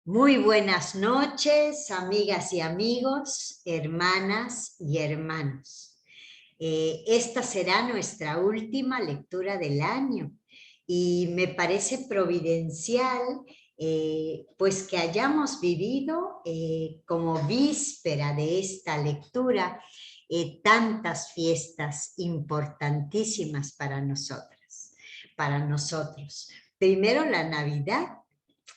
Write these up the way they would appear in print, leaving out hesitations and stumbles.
Muy buenas noches, amigas y amigos, hermanas y hermanos. Esta será nuestra última lectura del año y me parece providencial pues que hayamos vivido como víspera de esta lectura tantas fiestas importantísimas para nosotras, para nosotros. Primero la Navidad,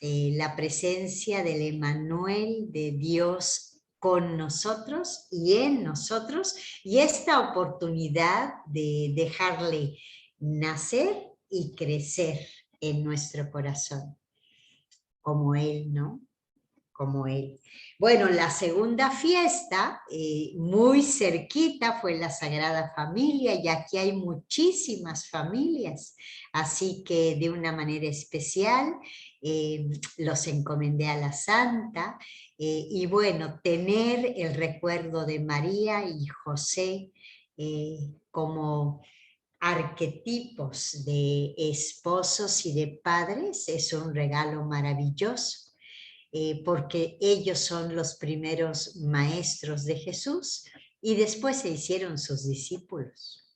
la presencia del Emmanuel, de Dios con nosotros y en nosotros, y esta oportunidad de dejarle nacer y crecer en nuestro corazón, como Él, ¿no? Como Él. Bueno, la segunda fiesta, muy cerquita, fue la Sagrada Familia, y aquí hay muchísimas familias, así que de una manera especial los encomendé a la Santa, y bueno, tener el recuerdo de María y José como arquetipos de esposos y de padres es un regalo maravilloso. Porque ellos son los primeros maestros de Jesús y después se hicieron sus discípulos.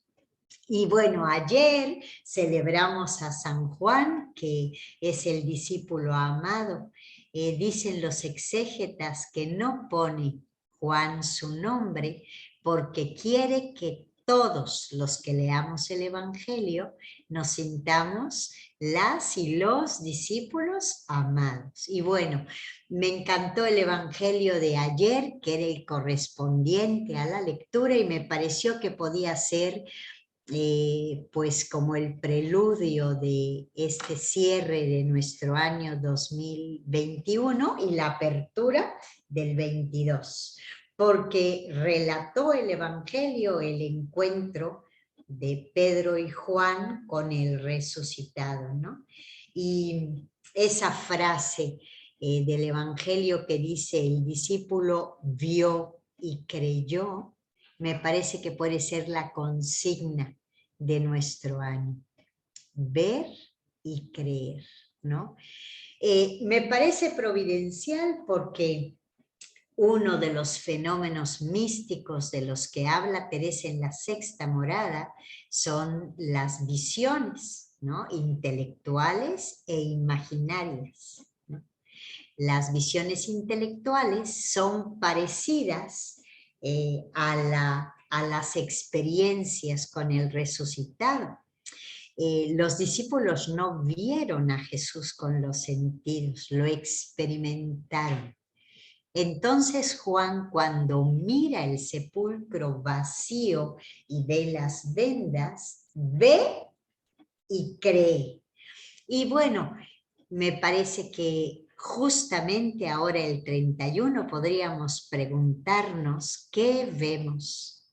Y bueno, ayer celebramos a San Juan, que es el discípulo amado. Dicen los exégetas que no pone Juan su nombre porque quiere que todos los que leamos el Evangelio nos sintamos las y los discípulos amados. Y bueno, me encantó el Evangelio de ayer, que era el correspondiente a la lectura, y me pareció que podía ser pues como el preludio de este cierre de nuestro año 2021 y la apertura del 22, porque relató el Evangelio el encuentro de Pedro y Juan con el resucitado, ¿no? Y esa frase del Evangelio que dice el discípulo vio y creyó, me parece que puede ser la consigna de nuestro año. Ver y creer, ¿no? Me parece providencial porque uno de los fenómenos místicos de los que habla Teresa en la Sexta Morada son las visiones, ¿no? Intelectuales e imaginarias, ¿no? Las visiones intelectuales son parecidas a las experiencias con el resucitado. Los discípulos no vieron a Jesús con los sentidos, lo experimentaron. Entonces Juan, cuando mira el sepulcro vacío y ve las vendas, ve y cree. Y bueno, me parece que justamente ahora el 31 podríamos preguntarnos qué vemos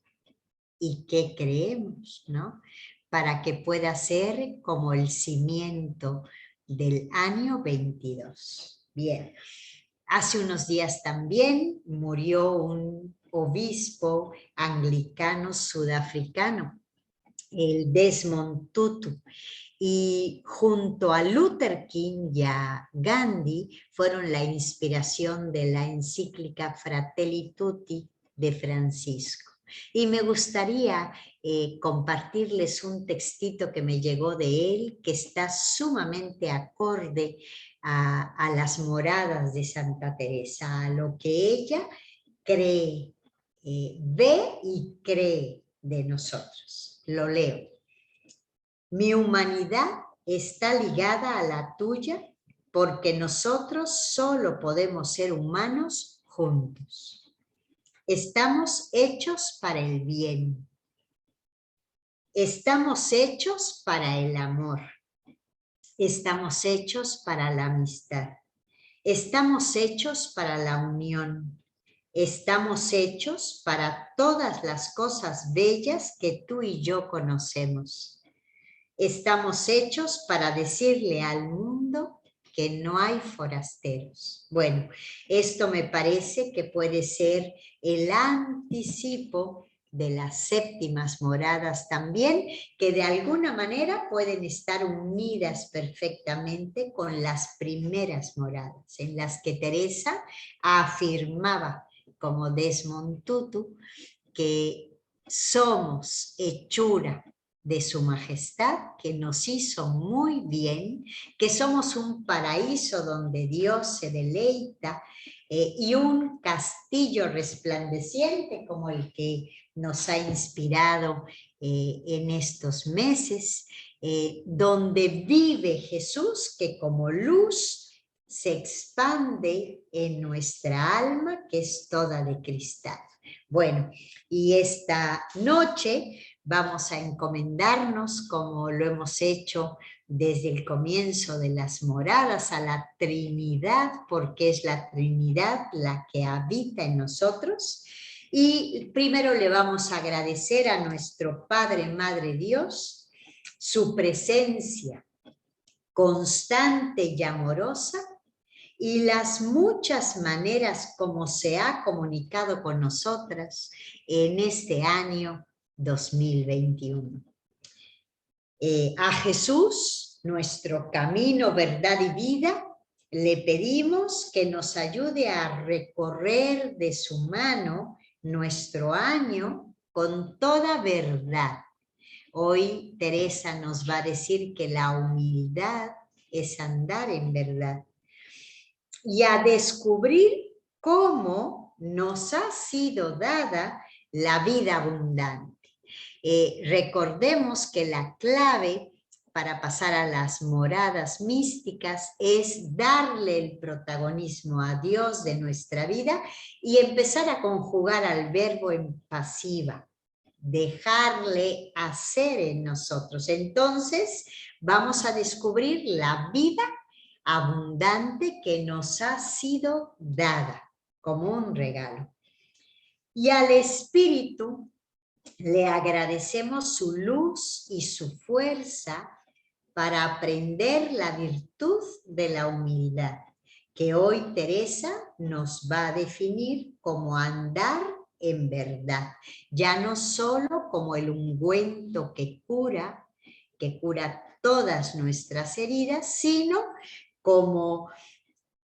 y qué creemos, ¿no? Para que pueda ser como el cimiento del año 22. Bien, hace unos días también murió un obispo anglicano sudafricano, el Desmond Tutu, y junto a Luther King y a Gandhi fueron la inspiración de la encíclica Fratelli Tutti de Francisco. Y me gustaría compartirles un textito que me llegó de él, que está sumamente acorde a las moradas de Santa Teresa, a lo que ella cree, ve y cree de nosotros. Lo leo. Mi humanidad está ligada a la tuya porque nosotros solo podemos ser humanos juntos. Estamos hechos para el bien. Estamos hechos para el amor. Estamos hechos para la amistad. Estamos hechos para la unión. Estamos hechos para todas las cosas bellas que tú y yo conocemos. Estamos hechos para decirle al mundo que no hay forasteros. Bueno, esto me parece que puede ser el anticipo de las séptimas moradas también, que de alguna manera pueden estar unidas perfectamente con las primeras moradas, en las que Teresa afirmaba, como Desmond Tutu, que somos hechura de su majestad, que nos hizo muy bien, que somos un paraíso donde Dios se deleita, y un castillo resplandeciente como el que nos ha inspirado en estos meses, donde vive Jesús, que como luz se expande en nuestra alma, que es toda de cristal. Bueno, y esta noche vamos a encomendarnos, como lo hemos hecho desde el comienzo de las moradas, a la Trinidad, porque es la Trinidad la que habita en nosotros. Y primero le vamos a agradecer a nuestro Padre, Madre Dios, su presencia constante y amorosa, y las muchas maneras como se ha comunicado con nosotras en este año 2021. A Jesús, nuestro camino, verdad y vida, le pedimos que nos ayude a recorrer de su mano nuestro año con toda verdad. Hoy Teresa nos va a decir que la humildad es andar en verdad, y a descubrir cómo nos ha sido dada la vida abundante. Recordemos que la clave para pasar a las moradas místicas es darle el protagonismo a Dios de nuestra vida y empezar a conjugar al verbo en pasiva, dejarle hacer en nosotros. Entonces vamos a descubrir la vida abundante que nos ha sido dada como un regalo. Y al Espíritu le agradecemos su luz y su fuerza para aprender la virtud de la humildad, que hoy Teresa nos va a definir como andar en verdad, ya no solo como el ungüento que cura todas nuestras heridas, sino como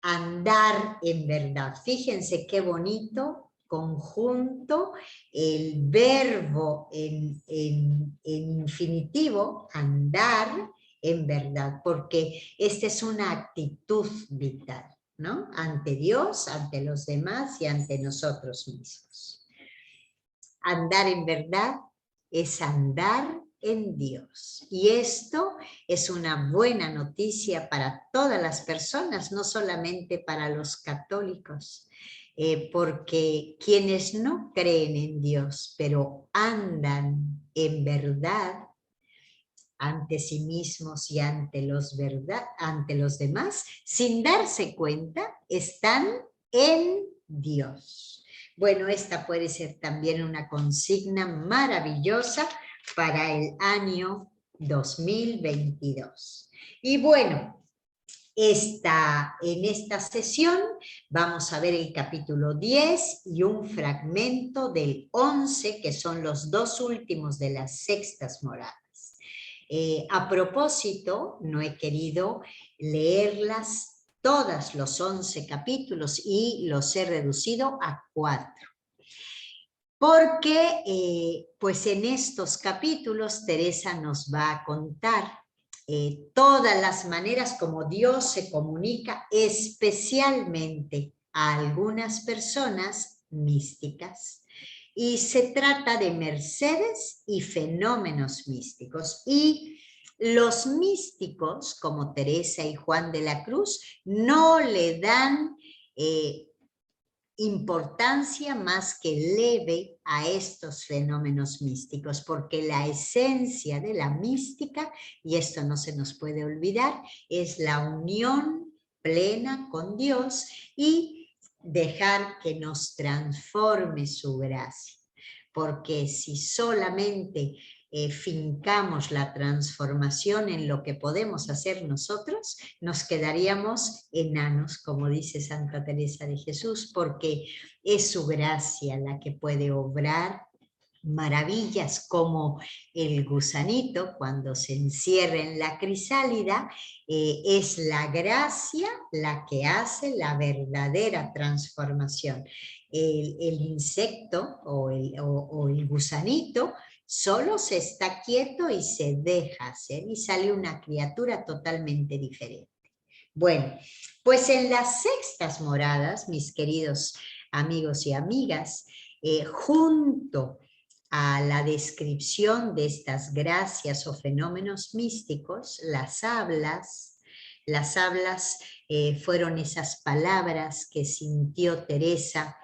andar en verdad. Fíjense qué bonito conjunto el verbo en infinitivo, andar en verdad, porque esta es una actitud vital, ¿no? Ante Dios, ante los demás y ante nosotros mismos. Andar en verdad es andar en Dios. Y esto es una buena noticia para todas las personas, no solamente para los católicos, porque quienes no creen en Dios, pero andan en verdad ante sí mismos y ante los demás, sin darse cuenta, están en Dios. Bueno, esta puede ser también una consigna maravillosa para el año 2022. Y bueno, en esta sesión vamos a ver el capítulo 10 y un fragmento del 11, que son los dos últimos de las sextas moradas. A propósito, no he querido leerlas todas los 11 capítulos y los he reducido a 4. Porque pues en estos capítulos Teresa nos va a contar todas las maneras como Dios se comunica especialmente a algunas personas místicas. Y se trata de mercedes y fenómenos místicos. Y los místicos, como Teresa y Juan de la Cruz, no le dan importancia más que leve a estos fenómenos místicos, porque la esencia de la mística, y esto no se nos puede olvidar, es la unión plena con Dios y dejar que nos transforme su gracia. Porque si solamente fincamos la transformación en lo que podemos hacer nosotros, nos quedaríamos enanos, como dice Santa Teresa de Jesús, porque es su gracia la que puede obrar maravillas como el gusanito cuando se encierra en la crisálida, es la gracia la que hace la verdadera transformación. El insecto o el gusanito solo se está quieto y se deja hacer y sale una criatura totalmente diferente. Bueno, pues en las sextas moradas, mis queridos amigos y amigas, junto a la descripción de estas gracias o fenómenos místicos, las hablas fueron esas palabras que sintió Teresa,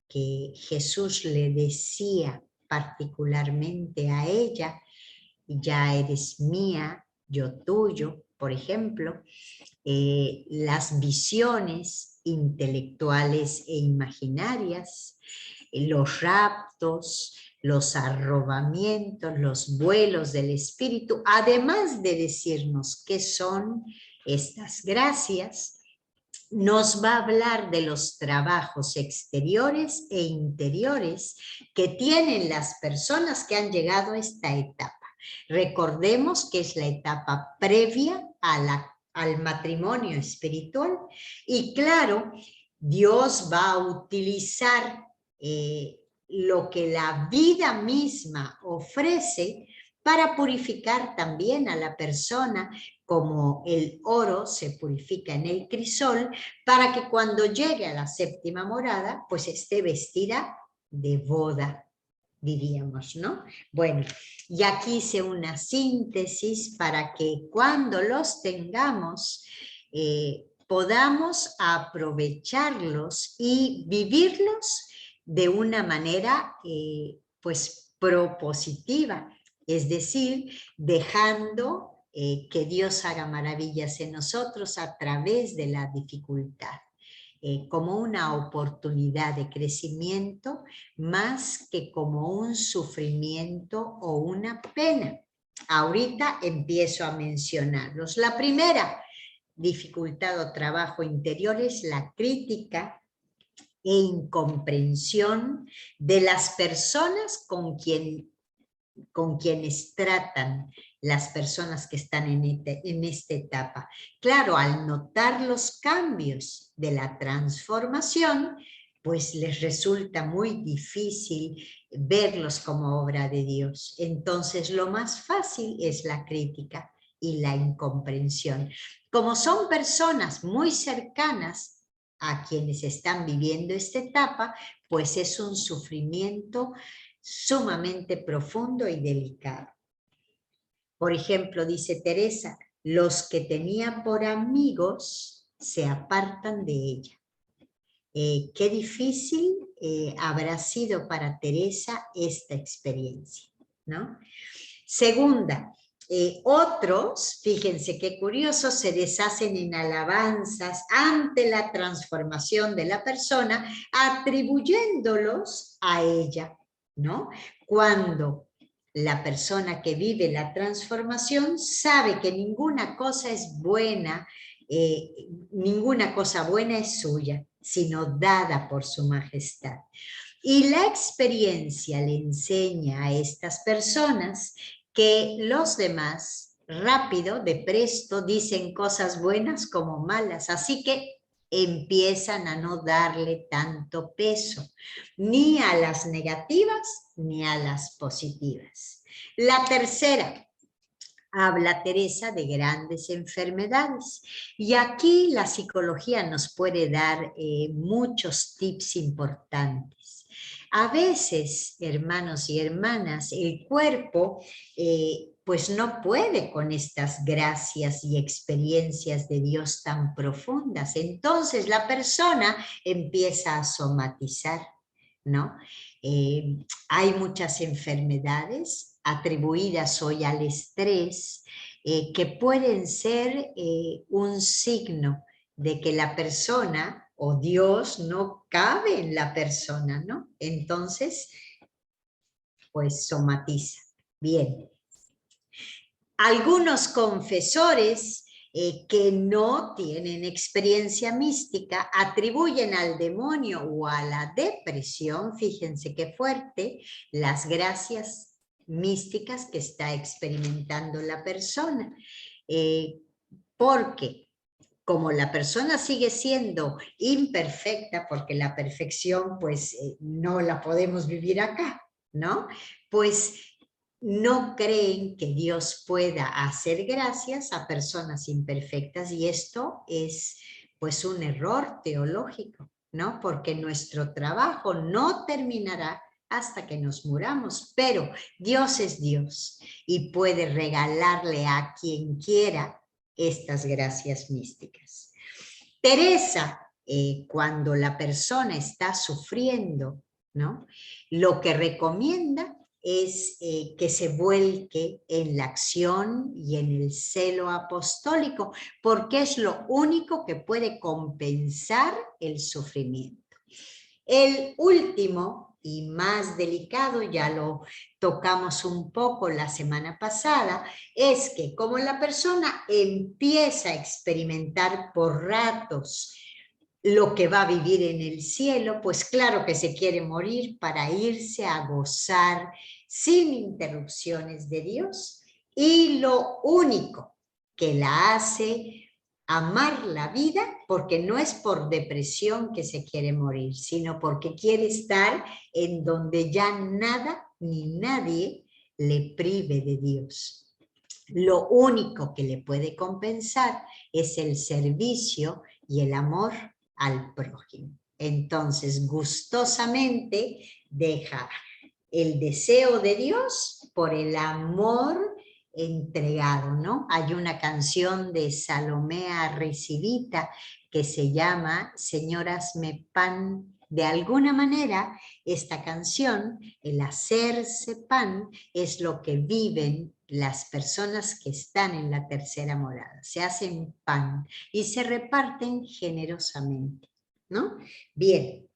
que Jesús le decía particularmente a ella: ya eres mía, yo tuyo, por ejemplo. Las visiones intelectuales e imaginarias, los raptos, los arrobamientos, los vuelos del espíritu, además de decirnos qué son estas gracias, nos va a hablar de los trabajos exteriores e interiores que tienen las personas que han llegado a esta etapa. Recordemos que es la etapa previa al matrimonio espiritual y claro, Dios va a utilizar lo que la vida misma ofrece para purificar también a la persona, como el oro se purifica en el crisol, para que cuando llegue a la séptima morada, pues esté vestida de boda, diríamos, ¿no? Bueno, y aquí hice una síntesis para que cuando los tengamos, podamos aprovecharlos y vivirlos de una manera, pues, propositiva, es decir, dejando que Dios haga maravillas en nosotros a través de la dificultad, como una oportunidad de crecimiento más que como un sufrimiento o una pena. Ahorita empiezo a mencionarlos. La primera dificultad o trabajo interior es la crítica e incomprensión de las personas con quienes tratan las personas que están en esta etapa. Claro, al notar los cambios de la transformación, pues les resulta muy difícil verlos como obra de Dios. Entonces, lo más fácil es la crítica y la incomprensión. Como son personas muy cercanas a quienes están viviendo esta etapa, pues es un sufrimiento sumamente profundo y delicado. Por ejemplo, dice Teresa, los que tenía por amigos se apartan de ella. Qué difícil habrá sido para Teresa esta experiencia, ¿no? Segunda, otros, fíjense qué curioso, se deshacen en alabanzas ante la transformación de la persona, atribuyéndolos a ella, ¿no? Cuando la persona que vive la transformación sabe que ninguna cosa es buena, ninguna cosa buena es suya, sino dada por su majestad. Y la experiencia le enseña a estas personas que los demás rápido, de presto, dicen cosas buenas como malas, así que empiezan a no darle tanto peso, ni a las negativas ni a las positivas. La tercera, habla Teresa de grandes enfermedades y aquí la psicología nos puede dar muchos tips importantes. A veces, hermanos y hermanas, el cuerpo pues no puede con estas gracias y experiencias de Dios tan profundas. Entonces la persona empieza a somatizar, ¿no? Hay muchas enfermedades atribuidas hoy al estrés que pueden ser un signo de que la persona o Dios no cabe en la persona, ¿no? Entonces, pues somatiza. Bien. Algunos confesores que no tienen experiencia mística, atribuyen al demonio o a la depresión, fíjense qué fuerte, las gracias místicas que está experimentando la persona. Porque como la persona sigue siendo imperfecta, porque la perfección pues no la podemos vivir acá, ¿no? Pues no creen que Dios pueda hacer gracias a personas imperfectas, y esto es pues un error teológico, ¿no? Porque nuestro trabajo no terminará hasta que nos muramos, pero Dios es Dios y puede regalarle a quien quiera estas gracias místicas. Teresa, cuando la persona está sufriendo, ¿no? Lo que recomienda es que se vuelque en la acción y en el celo apostólico, porque es lo único que puede compensar el sufrimiento. El último y más delicado, ya lo tocamos un poco la semana pasada, es que como la persona empieza a experimentar por ratos lo que va a vivir en el cielo, pues claro que se quiere morir para irse a gozar sin interrupciones de Dios, y lo único que la hace amar la vida, porque no es por depresión que se quiere morir, sino porque quiere estar en donde ya nada ni nadie le prive de Dios. Lo único que le puede compensar es el servicio y el amor al prójimo. Entonces, gustosamente deja el deseo de Dios por el amor entregado, ¿no? Hay una canción de Salomé Arrecibita que se llama Señor, hazme pan. De alguna manera, esta canción, el hacerse pan, es lo que viven las personas que están en la tercera morada. Se hacen pan y se reparten generosamente, ¿no? Bien,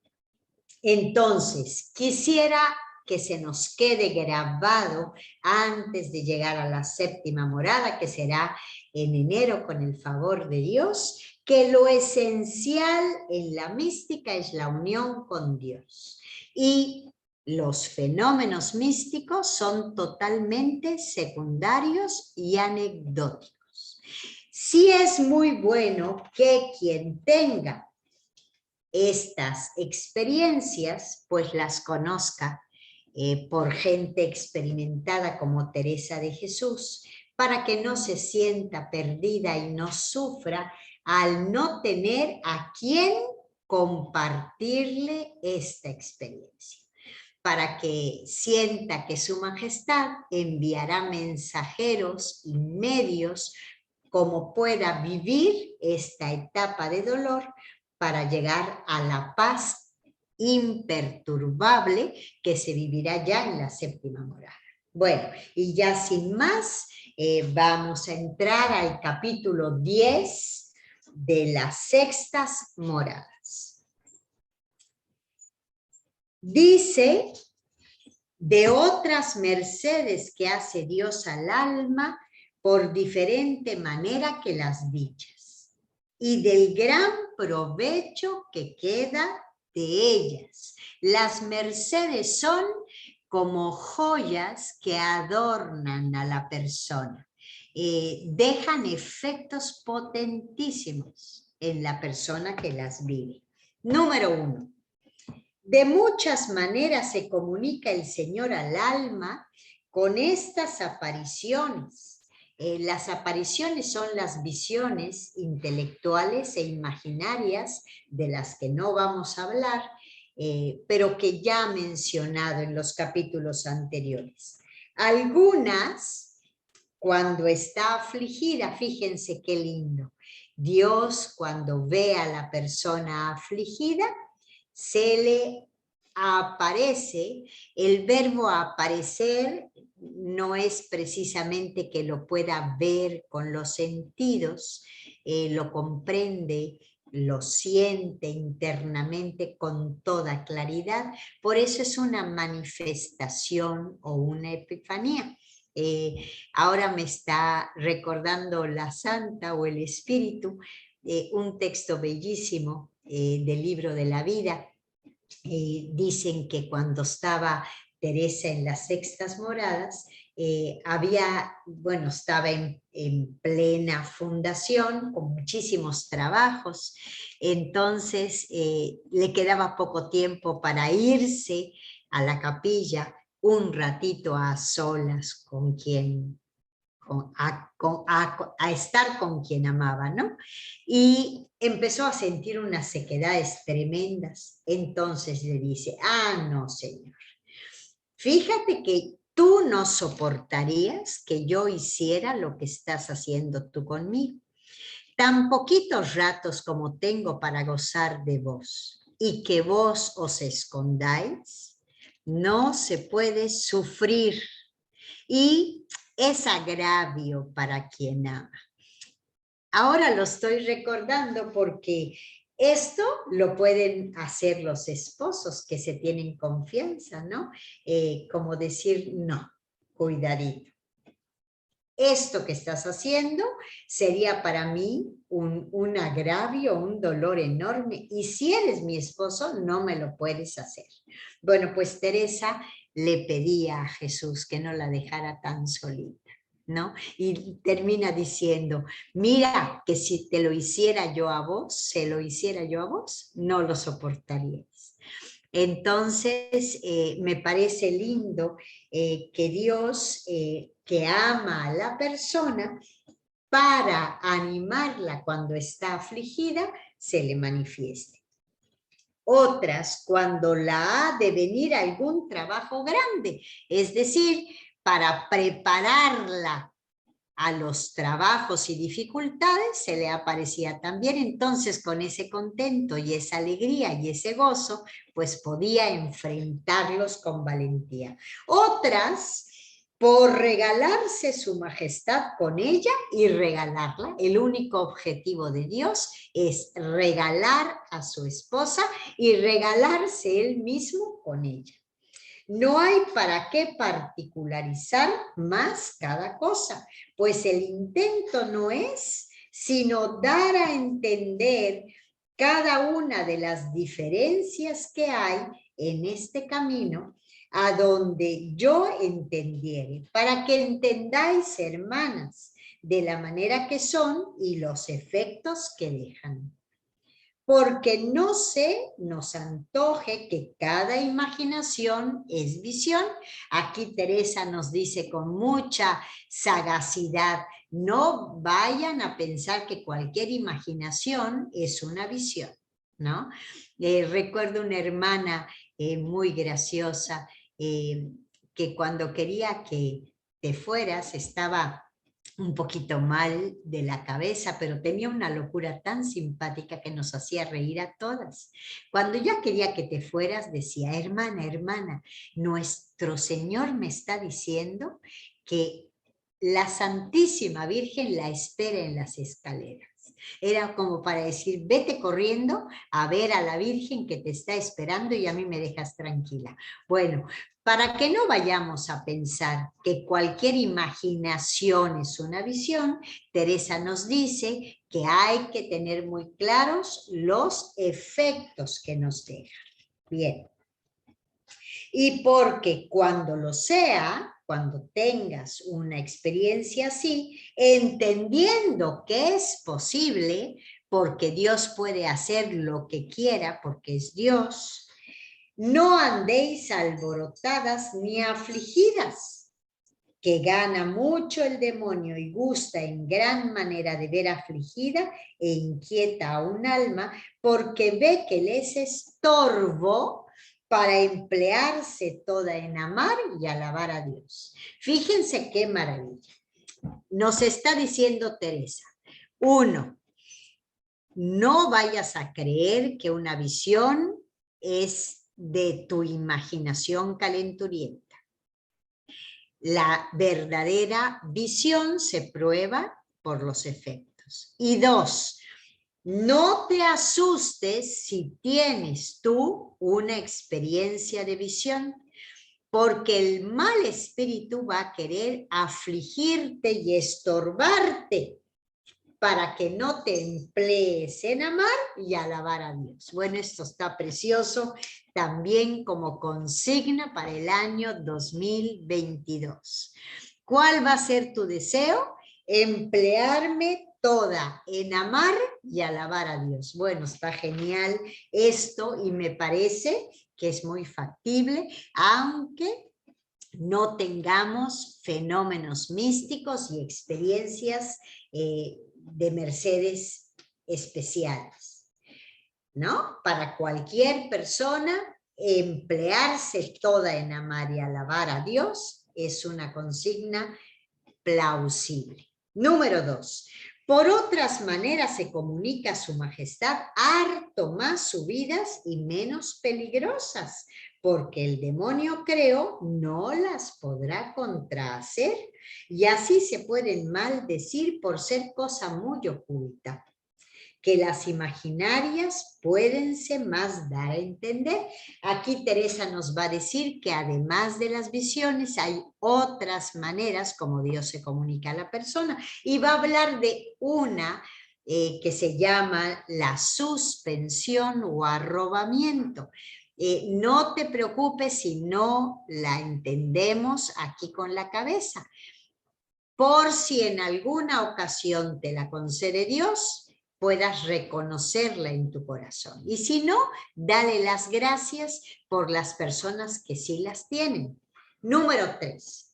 entonces, quisiera que se nos quede grabado antes de llegar a la séptima morada, que será en enero con el favor de Dios, que lo esencial en la mística es la unión con Dios. Y los fenómenos místicos son totalmente secundarios y anecdóticos. Sí es muy bueno que quien tenga estas experiencias, pues las conozca por gente experimentada como Teresa de Jesús, para que no se sienta perdida y no sufra al no tener a quien compartirle esta experiencia, para que sienta que su majestad enviará mensajeros y medios como pueda vivir esta etapa de dolor para llegar a la paz imperturbable que se vivirá ya en la séptima morada. Bueno, y ya sin más, vamos a entrar al capítulo 10 de las sextas moradas. Dice, de otras mercedes que hace Dios al alma por diferente manera que las dichas, y del gran provecho que queda de ellas. Las mercedes son como joyas que adornan a la persona, dejan efectos potentísimos en la persona que las vive. Número 1. De muchas maneras se comunica el Señor al alma con estas apariciones. Las apariciones son las visiones intelectuales e imaginarias de las que no vamos a hablar, pero que ya he mencionado en los capítulos anteriores. Algunas, cuando está afligida, fíjense qué lindo. Dios, cuando ve a la persona afligida, se le aparece. El verbo aparecer no es precisamente que lo pueda ver con los sentidos, lo comprende, lo siente internamente con toda claridad, por eso es una manifestación o una epifanía. Ahora me está recordando la Santa o el Espíritu, un texto bellísimo del libro de la vida. Dicen que cuando estaba Teresa en las Sextas Moradas, estaba en plena fundación, con muchísimos trabajos, entonces le quedaba poco tiempo para irse a la capilla un ratito a solas con quien a estar con quien amaba, ¿no? Y empezó a sentir unas sequedades tremendas. Entonces le dice, no, Señor, fíjate que tú no soportarías que yo hiciera lo que estás haciendo tú conmigo. Tan poquitos ratos como tengo para gozar de vos y que vos os escondáis, no se puede sufrir. Y es agravio para quien ama. Ahora lo estoy recordando porque esto lo pueden hacer los esposos que se tienen confianza, ¿no? Como decir, no, cuidadito. Esto que estás haciendo sería para mí un agravio, un dolor enorme, y si eres mi esposo no me lo puedes hacer. Bueno, pues Teresa le pedía a Jesús que no la dejara tan solita, ¿no? Y termina diciendo, mira que si te lo hiciera yo a vos, se lo hiciera yo a vos, no lo soportaríais. Entonces, me parece lindo que Dios, que ama a la persona, para animarla cuando está afligida, se le manifieste. Otras, cuando la ha de venir algún trabajo grande, es decir, para prepararla a los trabajos y dificultades, se le aparecía también. Entonces, con ese contento y esa alegría y ese gozo, pues podía enfrentarlos con valentía. Otras, por regalarse su majestad con ella y regalarla. El único objetivo de Dios es regalar a su esposa y regalarse él mismo con ella. No hay para qué particularizar más cada cosa, pues el intento no es sino dar a entender cada una de las diferencias que hay en este camino, a donde yo entendiere, para que entendáis, hermanas, de la manera que son y los efectos que dejan. Porque no se nos antoje que cada imaginación es visión. Aquí Teresa nos dice con mucha sagacidad, no vayan a pensar que cualquier imaginación es una visión, ¿no? Recuerdo una hermana muy graciosa que cuando quería que te fueras estaba un poquito mal de la cabeza, pero tenía una locura tan simpática que nos hacía reír a todas. Cuando ya quería que te fueras, decía, hermana, hermana, nuestro Señor me está diciendo que la Santísima Virgen la espera en las escaleras. Era como para decir, vete corriendo a ver a la Virgen que te está esperando y a mí me dejas tranquila. Bueno, para que no vayamos a pensar que cualquier imaginación es una visión, Teresa nos dice que hay que tener muy claros los efectos que nos dejan. Bien. Y porque cuando lo sea, cuando tengas una experiencia así, entendiendo que es posible, porque Dios puede hacer lo que quiera, porque es Dios, no andéis alborotadas ni afligidas, que gana mucho el demonio y gusta en gran manera de ver afligida e inquieta a un alma, porque ve que le es estorbo para emplearse toda en amar y alabar a Dios. Fíjense qué maravilla. Nos está diciendo Teresa, 1, no vayas a creer que una visión es de tu imaginación calenturienta. La verdadera visión se prueba por los efectos. Y 2, no te asustes si tienes tú una experiencia de visión, porque el mal espíritu va a querer afligirte y estorbarte para que no te emplees en amar y alabar a Dios. Bueno, esto está precioso también como consigna para el año 2022. ¿Cuál va a ser tu deseo? Emplearme toda en amar y alabar a Dios. Bueno, está genial esto y me parece que es muy factible, aunque no tengamos fenómenos místicos y experiencias de mercedes especiales, ¿no? Para cualquier persona, emplearse toda en amar y alabar a Dios es una consigna plausible. Número 2. Por otras maneras se comunica su majestad harto más subidas y menos peligrosas, porque el demonio creo no las podrá contrahacer, y así se pueden maldecir por ser cosa muy oculta, que las imaginarias puédense más dar a entender. Aquí Teresa nos va a decir que además de las visiones hay otras maneras como Dios se comunica a la persona, y va a hablar de una que se llama la suspensión o arrobamiento. No te preocupes si no la entendemos aquí con la cabeza. Por si en alguna ocasión te la concede Dios, puedas reconocerla en tu corazón. Y si no, dale las gracias por las personas que sí las tienen. Número 3.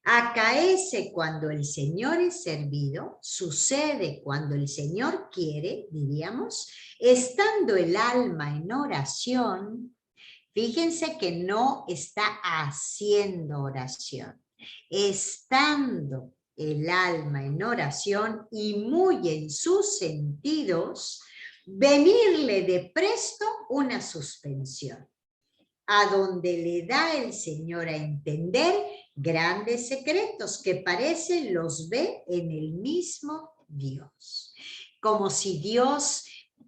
Acaece cuando el Señor es servido, sucede cuando el Señor quiere, diríamos, estando el alma en oración. Fíjense que no está haciendo oración, estando el alma en oración y muy en sus sentidos, venirle de presto una suspensión, a donde le da el Señor a entender grandes secretos que parecen los ve en el mismo Dios. Como si Dios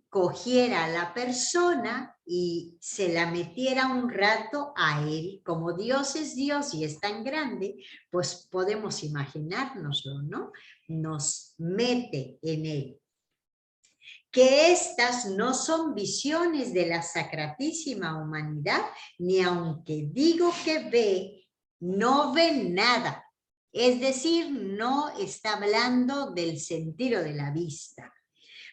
cogiera a la persona y se la metiera un rato a él. Como Dios es Dios y es tan grande, pues podemos imaginárnoslo, ¿no? Nos mete en él. Que estas no son visiones de la sacratísima humanidad, ni aunque digo que ve, no ve nada. Es decir, no está hablando del sentido de la vista,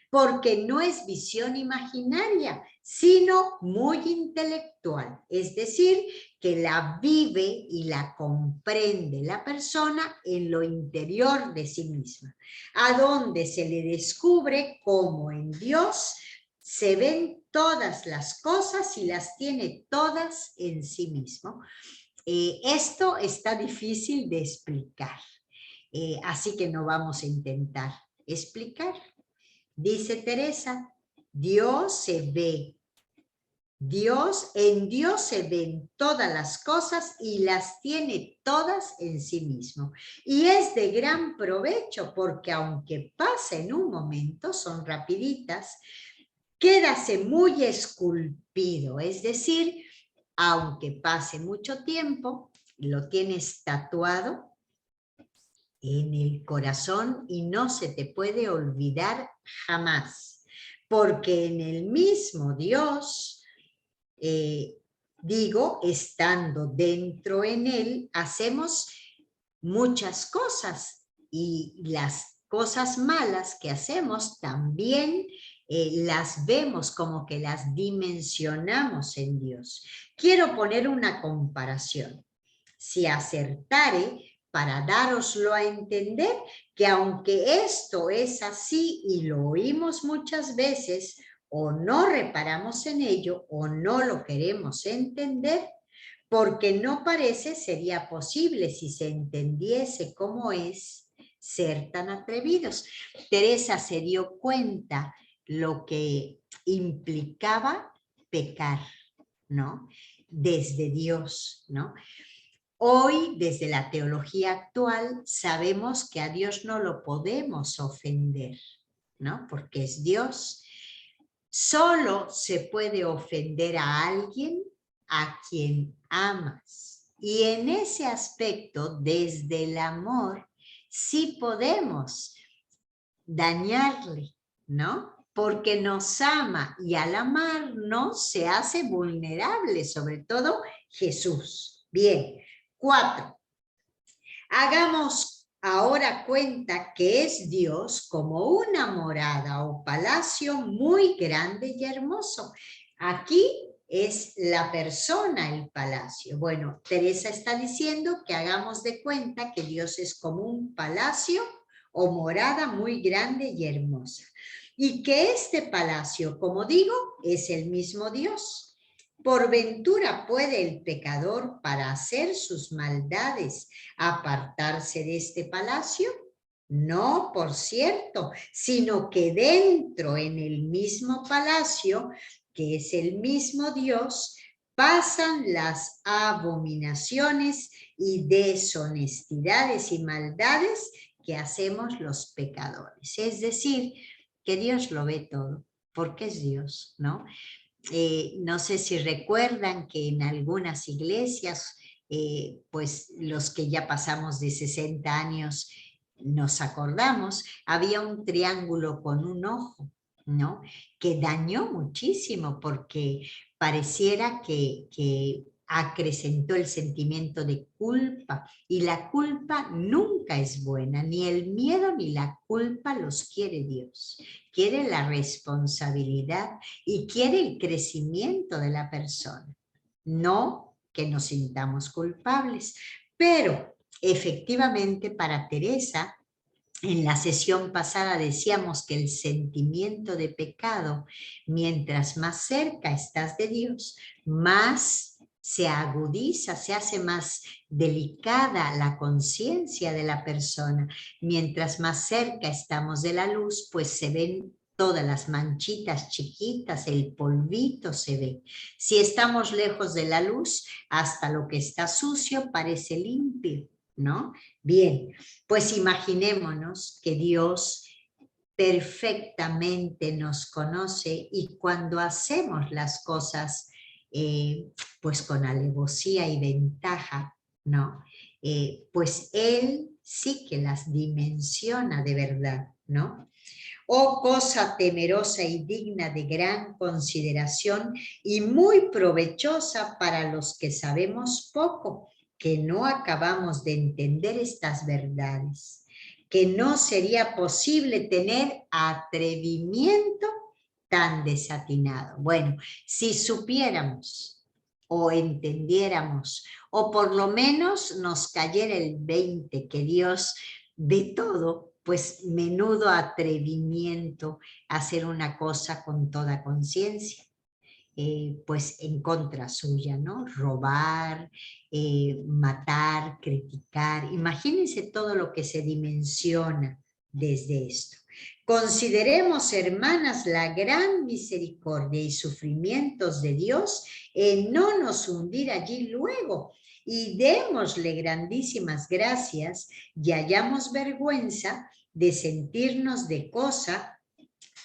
porque no es visión imaginaria, sino muy intelectual, es decir, que la vive y la comprende la persona en lo interior de sí misma, a donde se le descubre cómo en Dios se ven todas las cosas y las tiene todas en sí mismo. Esto está difícil de explicar, así que no vamos a intentar explicar. Dice Teresa, Dios se ve. En Dios se ven todas las cosas y las tiene todas en sí mismo. Y es de gran provecho porque aunque pasa en un momento, son rapiditas, quédase muy esculpido. Es decir, aunque pase mucho tiempo, lo tienes tatuado en el corazón y no se te puede olvidar jamás, porque en el mismo Dios, estando dentro en él, hacemos muchas cosas y las cosas malas que hacemos también las vemos como que las dimensionamos en Dios. Quiero poner una comparación. Si acertare, para dároslo a entender, que aunque esto es así y lo oímos muchas veces, o no reparamos en ello, o no lo queremos entender, porque no parece sería posible si se entendiese cómo es ser tan atrevidos. Teresa se dio cuenta lo que implicaba pecar, ¿no? Desde Dios, ¿no? Hoy, desde la teología actual, sabemos que a Dios no lo podemos ofender, ¿no? Porque es Dios. Solo se puede ofender a alguien a quien amas. Y en ese aspecto, desde el amor, sí podemos dañarle, ¿no? Porque nos ama y al amarnos se hace vulnerable, sobre todo Jesús. Bien, 4. Hagamos ahora cuenta que es Dios como una morada o palacio muy grande y hermoso. Aquí es la persona el palacio. Bueno, Teresa está diciendo que hagamos de cuenta que Dios es como un palacio o morada muy grande y hermosa. Y que este palacio, como digo, es el mismo Dios. ¿Por ventura puede el pecador, para hacer sus maldades, apartarse de este palacio? No, por cierto, sino que dentro, en el mismo palacio, que es el mismo Dios, pasan las abominaciones y deshonestidades y maldades que hacemos los pecadores. Es decir, que Dios lo ve todo, porque es Dios, ¿no? No sé si recuerdan que en algunas iglesias, pues los que ya pasamos de 60 años nos acordamos, había un triángulo con un ojo, ¿no? Que dañó muchísimo porque pareciera que acrecentó el sentimiento de culpa, y la culpa nunca es buena, ni el miedo ni la culpa los quiere Dios. Quiere la responsabilidad y quiere el crecimiento de la persona, no que nos sintamos culpables. Pero efectivamente para Teresa, en la sesión pasada decíamos que el sentimiento de pecado, mientras más cerca estás de Dios, más se agudiza, se hace más delicada la conciencia de la persona. Mientras más cerca estamos de la luz, pues se ven todas las manchitas chiquitas, el polvito se ve. Si estamos lejos de la luz, hasta lo que está sucio parece limpio, ¿no? Bien, pues imaginémonos que Dios perfectamente nos conoce, y cuando hacemos las cosas pues con alevosía y ventaja, ¿no? Pues Él sí que las dimensiona de verdad, ¿no? Oh, cosa temerosa y digna de gran consideración y muy provechosa para los que sabemos poco, que no acabamos de entender estas verdades, que no sería posible tener atrevimiento tan desatinado. Bueno, si supiéramos o entendiéramos, o por lo menos nos cayera el 20 que Dios ve todo, pues menudo atrevimiento hacer una cosa con toda conciencia. Pues en contra suya, ¿no? Robar, matar, criticar. Imagínense todo lo que se dimensiona desde esto. Consideremos, hermanas, la gran misericordia y sufrimientos de Dios en no nos hundir allí luego, y démosle grandísimas gracias y hallamos vergüenza de sentirnos de cosa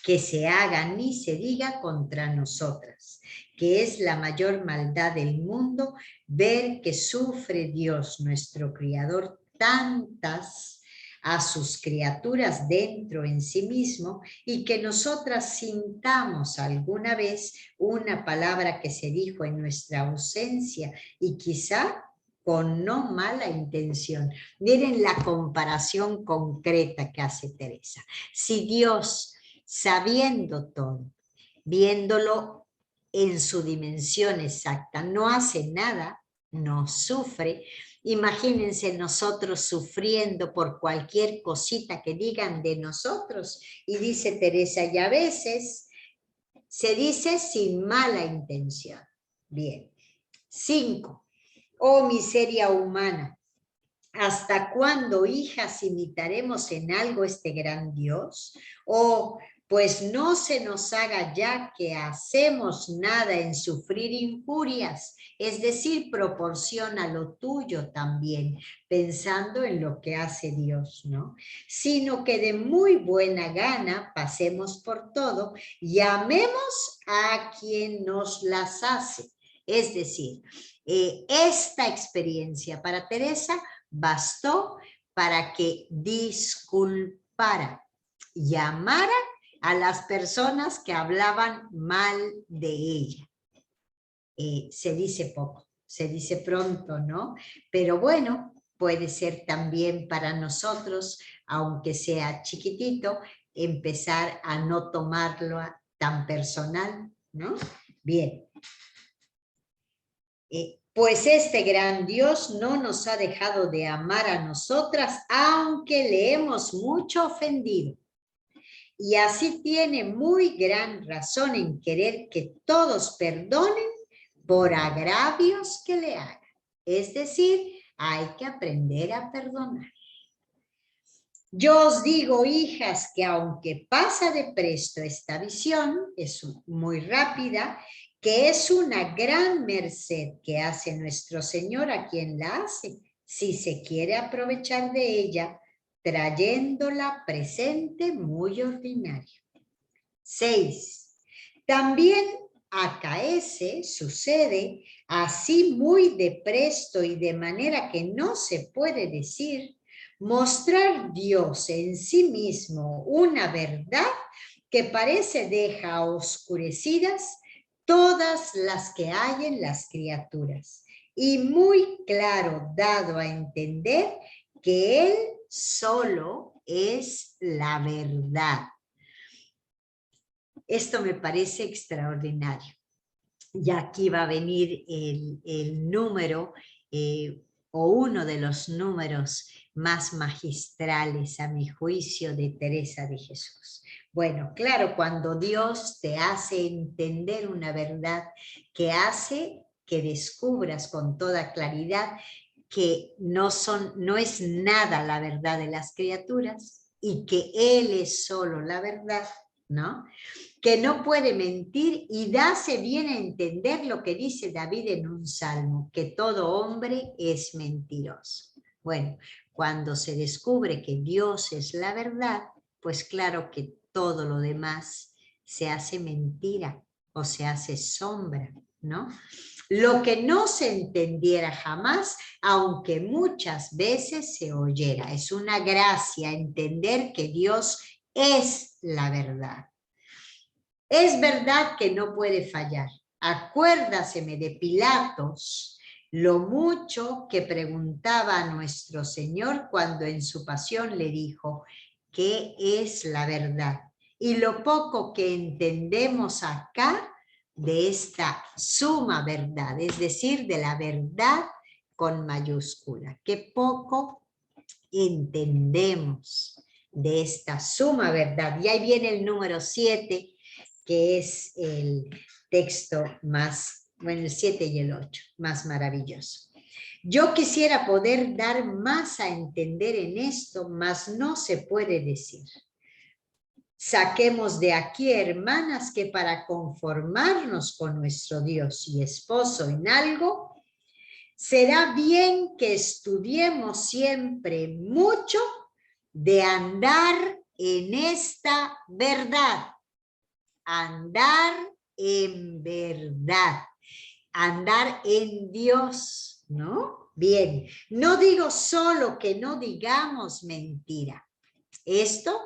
que se haga ni se diga contra nosotras, que es la mayor maldad del mundo, ver que sufre Dios, nuestro Criador, tantas a sus criaturas dentro en sí mismo, y que nosotras sintamos alguna vez una palabra que se dijo en nuestra ausencia y quizá con no mala intención. Miren la comparación concreta que hace Teresa. Si Dios, sabiendo todo, viéndolo en su dimensión exacta, no hace nada, no sufre. Imagínense nosotros sufriendo por cualquier cosita que digan de nosotros. Y dice Teresa, y a veces se dice sin mala intención. Bien. 5. Oh miseria humana, ¿hasta cuándo, hijas, imitaremos en algo este gran Dios? O pues no se nos haga ya que hacemos nada en sufrir injurias, es decir, proporciona lo tuyo también, pensando en lo que hace Dios, ¿no? Sino que de muy buena gana pasemos por todo y amemos a quien nos las hace. Es decir, esta experiencia para Teresa bastó para que disculpara, llamara a las personas que hablaban mal de ella. Se dice poco, se dice pronto, ¿no? Pero bueno, puede ser también para nosotros, aunque sea chiquitito, empezar a no tomarlo tan personal, ¿no? Bien. Pues este gran Dios no nos ha dejado de amar a nosotras, aunque le hemos mucho ofendido. Y así tiene muy gran razón en querer que todos perdonen por agravios que le hagan. Es decir, hay que aprender a perdonar. Yo os digo, hijas, que aunque pasa de presto esta visión, es muy rápida, que es una gran merced que hace nuestro Señor a quien la hace, si se quiere aprovechar de ella, trayéndola presente muy ordinario. 6. También acaece, sucede, así muy de presto y de manera que no se puede decir, mostrar Dios en sí mismo una verdad que parece deja oscurecidas todas las que hay en las criaturas, y muy claro dado a entender que Él solo es la verdad. Esto me parece extraordinario. Y aquí va a venir el número o uno de los números más magistrales, a mi juicio, de Teresa de Jesús. Bueno, claro, cuando Dios te hace entender una verdad que hace que descubras con toda claridad que no es nada la verdad de las criaturas y que Él es solo la verdad, ¿no? Que no puede mentir y dáse bien a entender lo que dice David en un salmo, que todo hombre es mentiroso. Bueno, cuando se descubre que Dios es la verdad, pues claro que todo lo demás se hace mentira o se hace sombra, ¿no? Lo que no se entendiera jamás, aunque muchas veces se oyera. Es una gracia entender que Dios es la verdad. Es verdad que no puede fallar. Acuérdaseme de Pilatos, lo mucho que preguntaba a nuestro Señor cuando en su pasión le dijo, ¿qué es la verdad? Y lo poco que entendemos acá de esta suma verdad, es decir, de la verdad con mayúscula. Qué poco entendemos de esta suma verdad. Y ahí viene el número 7, que es el texto más, bueno, el 7 y el 8, más maravilloso. Yo quisiera poder dar más a entender en esto, mas no se puede decir. Saquemos de aquí, hermanas, que para conformarnos con nuestro Dios y esposo en algo, será bien que estudiemos siempre mucho de andar en esta verdad. Andar en verdad. Andar en Dios, ¿no? Bien, no digo solo que no digamos mentira. Esto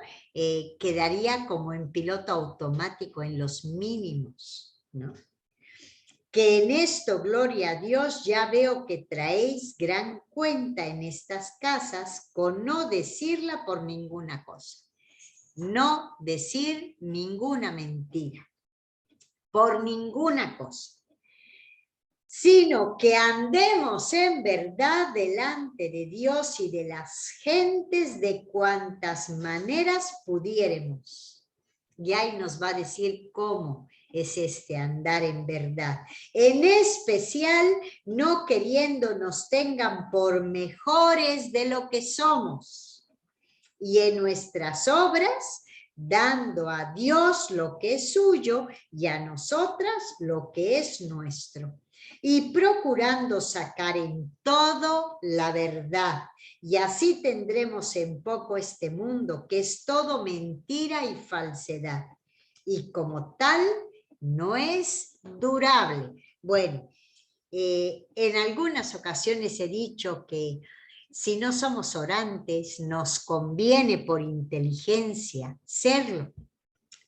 quedaría como en piloto automático en los mínimos, ¿no? Que en esto, gloria a Dios, ya veo que traéis gran cuenta en estas casas con no decirla por ninguna cosa. No decir ninguna mentira, por ninguna cosa, sino que andemos en verdad delante de Dios y de las gentes de cuantas maneras pudiéremos. Y ahí nos va a decir cómo es este andar en verdad. En especial, no queriendo nos tengan por mejores de lo que somos. Y en nuestras obras, dando a Dios lo que es suyo y a nosotras lo que es nuestro. Y procurando sacar en todo la verdad. Y así tendremos en poco este mundo, que es todo mentira y falsedad. Y como tal, no es durable. Bueno, En algunas ocasiones he dicho que si no somos orantes, nos conviene por inteligencia serlo,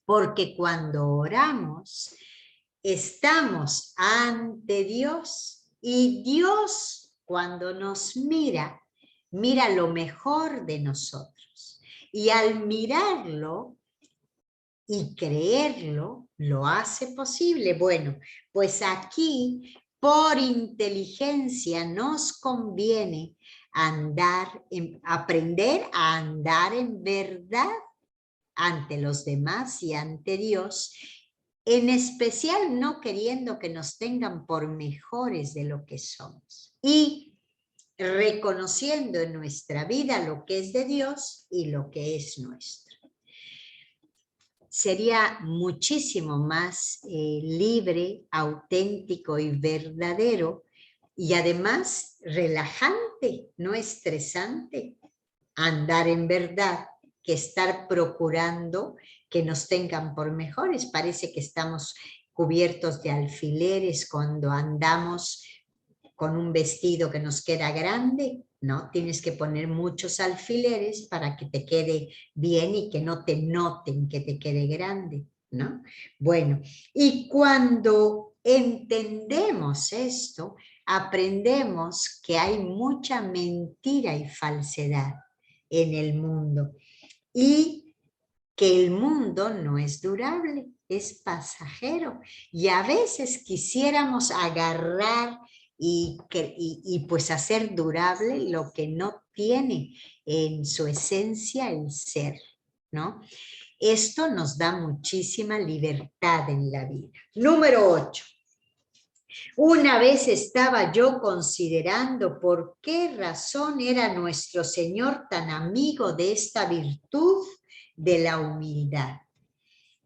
porque cuando oramos, estamos ante Dios y Dios, cuando nos mira, mira lo mejor de nosotros. Y al mirarlo y creerlo, lo hace posible. Bueno, pues aquí, por inteligencia, nos conviene aprender a andar en verdad ante los demás y ante Dios, en especial no queriendo que nos tengan por mejores de lo que somos. Y reconociendo en nuestra vida lo que es de Dios y lo que es nuestro. Sería muchísimo más libre, auténtico y verdadero, y además relajante, no estresante, andar en verdad, que estar procurando que nos tengan por mejores. Parece que estamos cubiertos de alfileres cuando andamos con un vestido que nos queda grande, ¿no? Tienes que poner muchos alfileres para que te quede bien y que no te noten que te quede grande, ¿no? Bueno, y cuando entendemos esto, aprendemos que hay mucha mentira y falsedad en el mundo y que el mundo no es durable, es pasajero, y a veces quisiéramos agarrar y pues hacer durable lo que no tiene en su esencia el ser, ¿no? Esto nos da muchísima libertad en la vida. Número 8. Una vez estaba yo considerando por qué razón era nuestro Señor tan amigo de esta virtud de la humildad.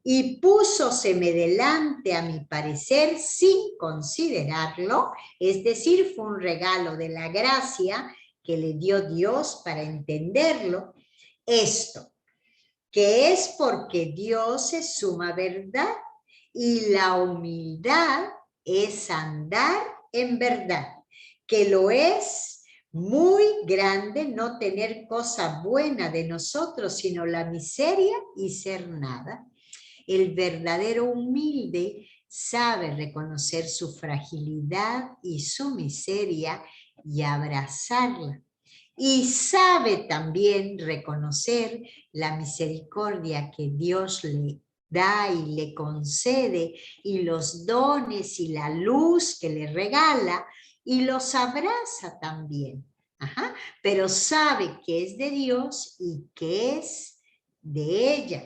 Y púsoseme delante, a mi parecer, sin considerarlo, es decir, fue un regalo de la gracia que le dio Dios para entenderlo, esto, que es porque Dios es suma verdad y la humildad es andar en verdad, que lo es muy grande no tener cosa buena de nosotros, sino la miseria y ser nada. El verdadero humilde sabe reconocer su fragilidad y su miseria y abrazarla. Y sabe también reconocer la misericordia que Dios le da y le concede, y los dones y la luz que le regala, y los abraza también. Ajá. Pero sabe que es de Dios y que es de ella.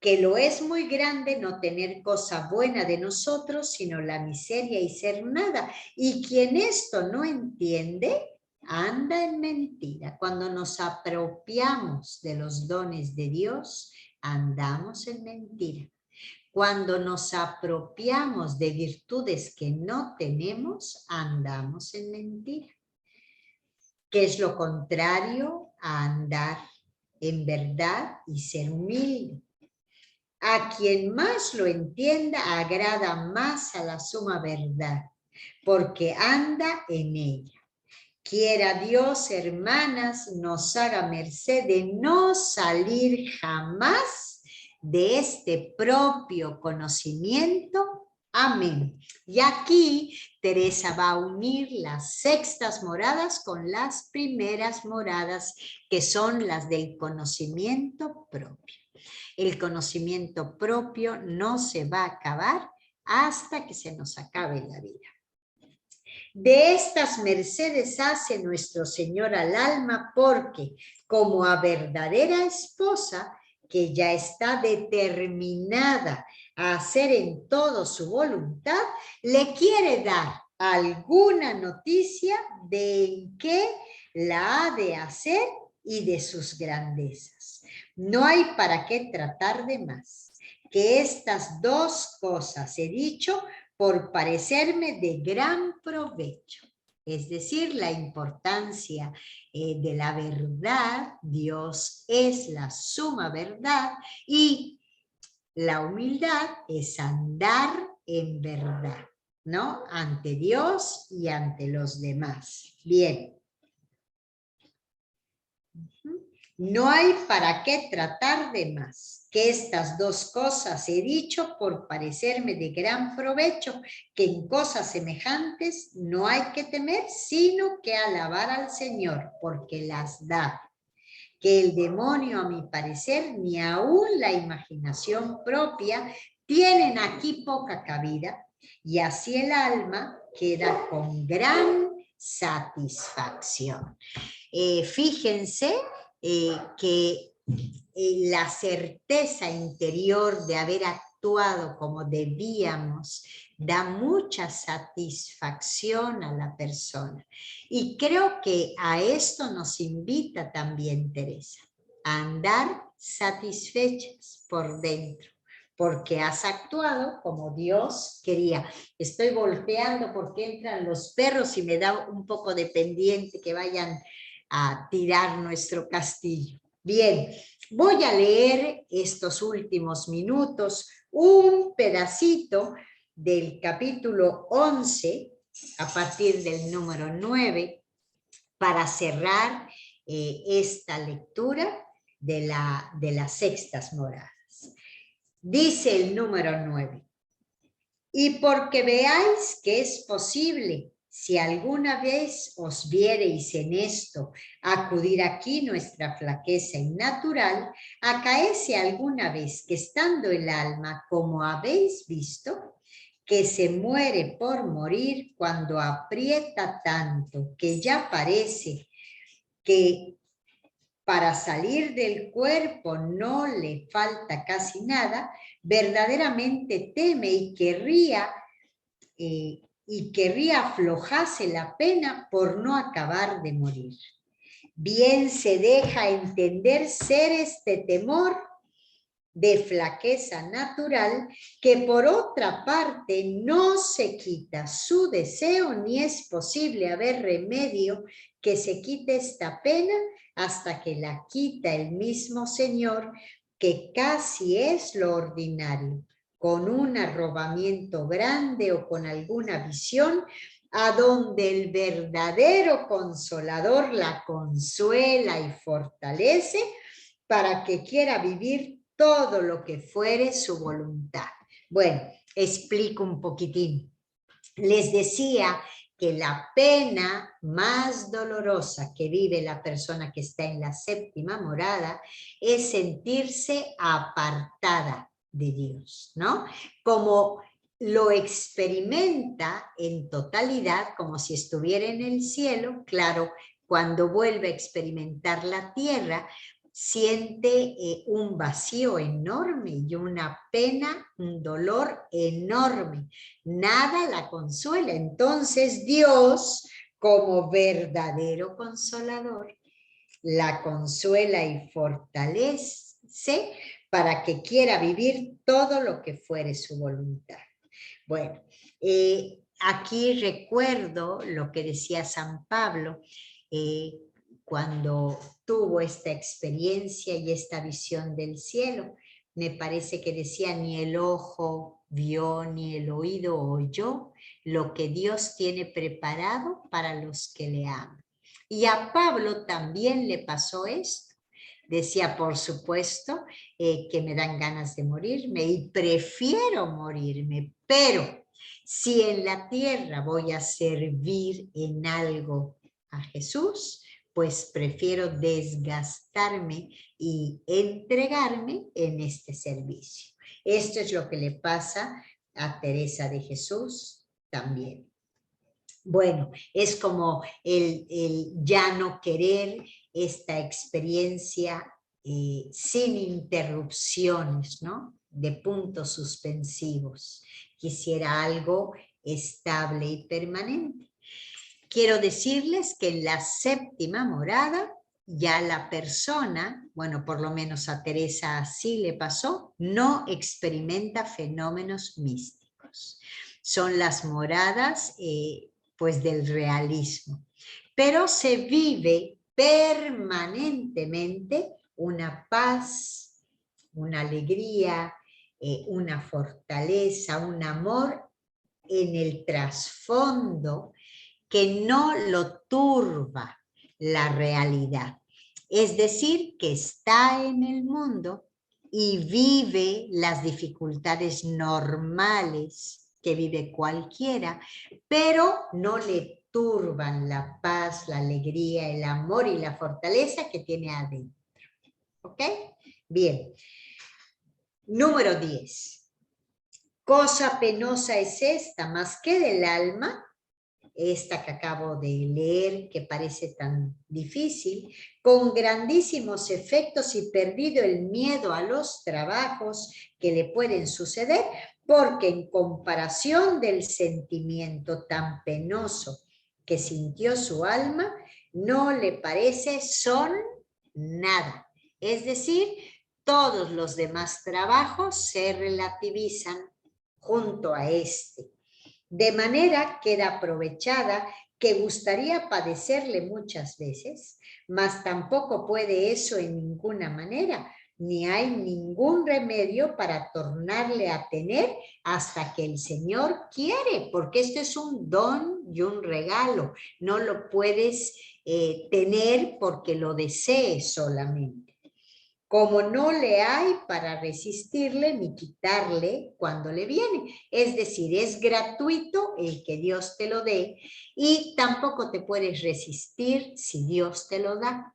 Que lo es muy grande no tener cosa buena de nosotros, sino la miseria y ser nada. Y quien esto no entiende, anda en mentira. Cuando nos apropiamos de los dones de Dios, andamos en mentira. Cuando nos apropiamos de virtudes que no tenemos, andamos en mentira. Que es lo contrario a andar en verdad y ser humilde. A quien más lo entienda, agrada más a la suma verdad, porque anda en ella. Quiera Dios, hermanas, nos haga merced de no salir jamás de este propio conocimiento. Amén. Y aquí Teresa va a unir las sextas moradas con las primeras moradas, que son las del conocimiento propio. El conocimiento propio no se va a acabar hasta que se nos acabe la vida. De estas mercedes hace nuestro Señor al alma, porque como a verdadera esposa, que ya está determinada a hacer en todo su voluntad, le quiere dar alguna noticia de en qué la ha de hacer y de sus grandezas. No hay para qué tratar de más, que estas dos cosas he dicho por parecerme de gran provecho. Es decir, la importancia de la verdad. Dios es la suma verdad, y la humildad es andar en verdad. ¿no? Ante Dios y ante los demás. Bien. No hay para qué tratar de más, que estas dos cosas he dicho por parecerme de gran provecho, que en cosas semejantes no hay que temer, sino que alabar al Señor, porque las da. Que el demonio, a mi parecer, ni aún la imaginación propia, tienen aquí poca cabida, y así el alma queda con gran satisfacción. Fíjense que la certeza interior de haber actuado como debíamos da mucha satisfacción a la persona. Y creo que a esto nos invita también Teresa, a andar satisfechas por dentro, porque has actuado como Dios quería. Estoy volteando porque entran los perros y me da un poco de pendiente que vayan a tirar nuestro castillo. Bien, voy a leer estos últimos minutos un pedacito del capítulo 11, a partir del número 9, para cerrar esta lectura de las sextas moradas. Dice el número 9, y porque veáis que es posible, si alguna vez os viereis en esto, acudir aquí nuestra flaqueza innatural, acaece alguna vez que estando el alma, como habéis visto, que se muere por morir cuando aprieta tanto que ya parece que para salir del cuerpo no le falta casi nada, verdaderamente teme y querría aflojase la pena por no acabar de morir. Bien se deja entender ser este temor de flaqueza natural, que por otra parte no se quita su deseo, ni es posible haber remedio que se quite esta pena hasta que la quita el mismo Señor, que casi es lo ordinario, con un arrobamiento grande o con alguna visión, a donde el verdadero consolador la consuela y fortalece para que quiera vivir todo lo que fuere su voluntad. Bueno, explico un poquitín. Les decía que la pena más dolorosa que vive la persona que está en la séptima morada es sentirse apartada de Dios, ¿no? Como lo experimenta en totalidad, como si estuviera en el cielo, claro, cuando vuelve a experimentar la tierra, siente un vacío enorme y una pena, un dolor enorme. Nada la consuela. Entonces Dios, como verdadero consolador, la consuela y fortalece para que quiera vivir todo lo que fuere su voluntad. Bueno, aquí recuerdo lo que decía San Pablo cuando tuvo esta experiencia y esta visión del cielo. Me parece que decía, ni el ojo vio, ni el oído oyó lo que Dios tiene preparado para los que le aman. Y a Pablo también le pasó esto. Decía, por supuesto, que me dan ganas de morirme y prefiero morirme, pero si en la tierra voy a servir en algo a Jesús, pues prefiero desgastarme y entregarme en este servicio. Esto es lo que le pasa a Teresa de Jesús también. Bueno, es como el ya no querer esta experiencia sin interrupciones, ¿no? De puntos suspensivos. Quisiera algo estable y permanente. Quiero decirles que en la séptima morada ya la persona, bueno, por lo menos a Teresa así le pasó, no experimenta fenómenos místicos. Son las moradas pues del realismo, pero se vive permanentemente una paz, una alegría, una fortaleza, un amor en el trasfondo que no lo turba la realidad. Es decir, que está en el mundo y vive las dificultades normales que vive cualquiera, pero no le turban la paz, la alegría, el amor y la fortaleza que tiene adentro. ¿Ok? Bien. Número 10. Cosa penosa es esta, más que del alma, esta que acabo de leer, que parece tan difícil, con grandísimos efectos y perdido el miedo a los trabajos que le pueden suceder, porque en comparación del sentimiento tan penoso que sintió su alma, no le parece son nada. Es decir, todos los demás trabajos se relativizan junto a este. De manera queda aprovechada que gustaría padecerle muchas veces, mas tampoco puede eso en ninguna manera, ni hay ningún remedio para tornarle a tener hasta que el Señor quiere, porque esto es un don y un regalo, no lo puedes tener porque lo desees solamente. Como no le hay para resistirle ni quitarle cuando le viene. Es decir, es gratuito el que Dios te lo dé y tampoco te puedes resistir si Dios te lo da.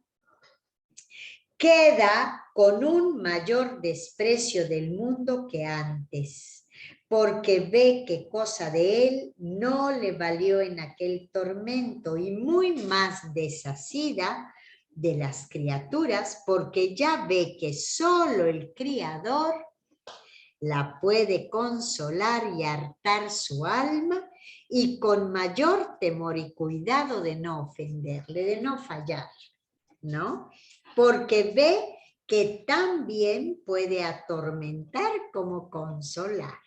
Queda con un mayor desprecio del mundo que antes, porque ve que cosa de él no le valió en aquel tormento y muy más desasida de las criaturas, porque ya ve que solo el Criador la puede consolar y hartar su alma, y con mayor temor y cuidado de no ofenderle, de no fallar, ¿no? Porque ve que también puede atormentar como consolar,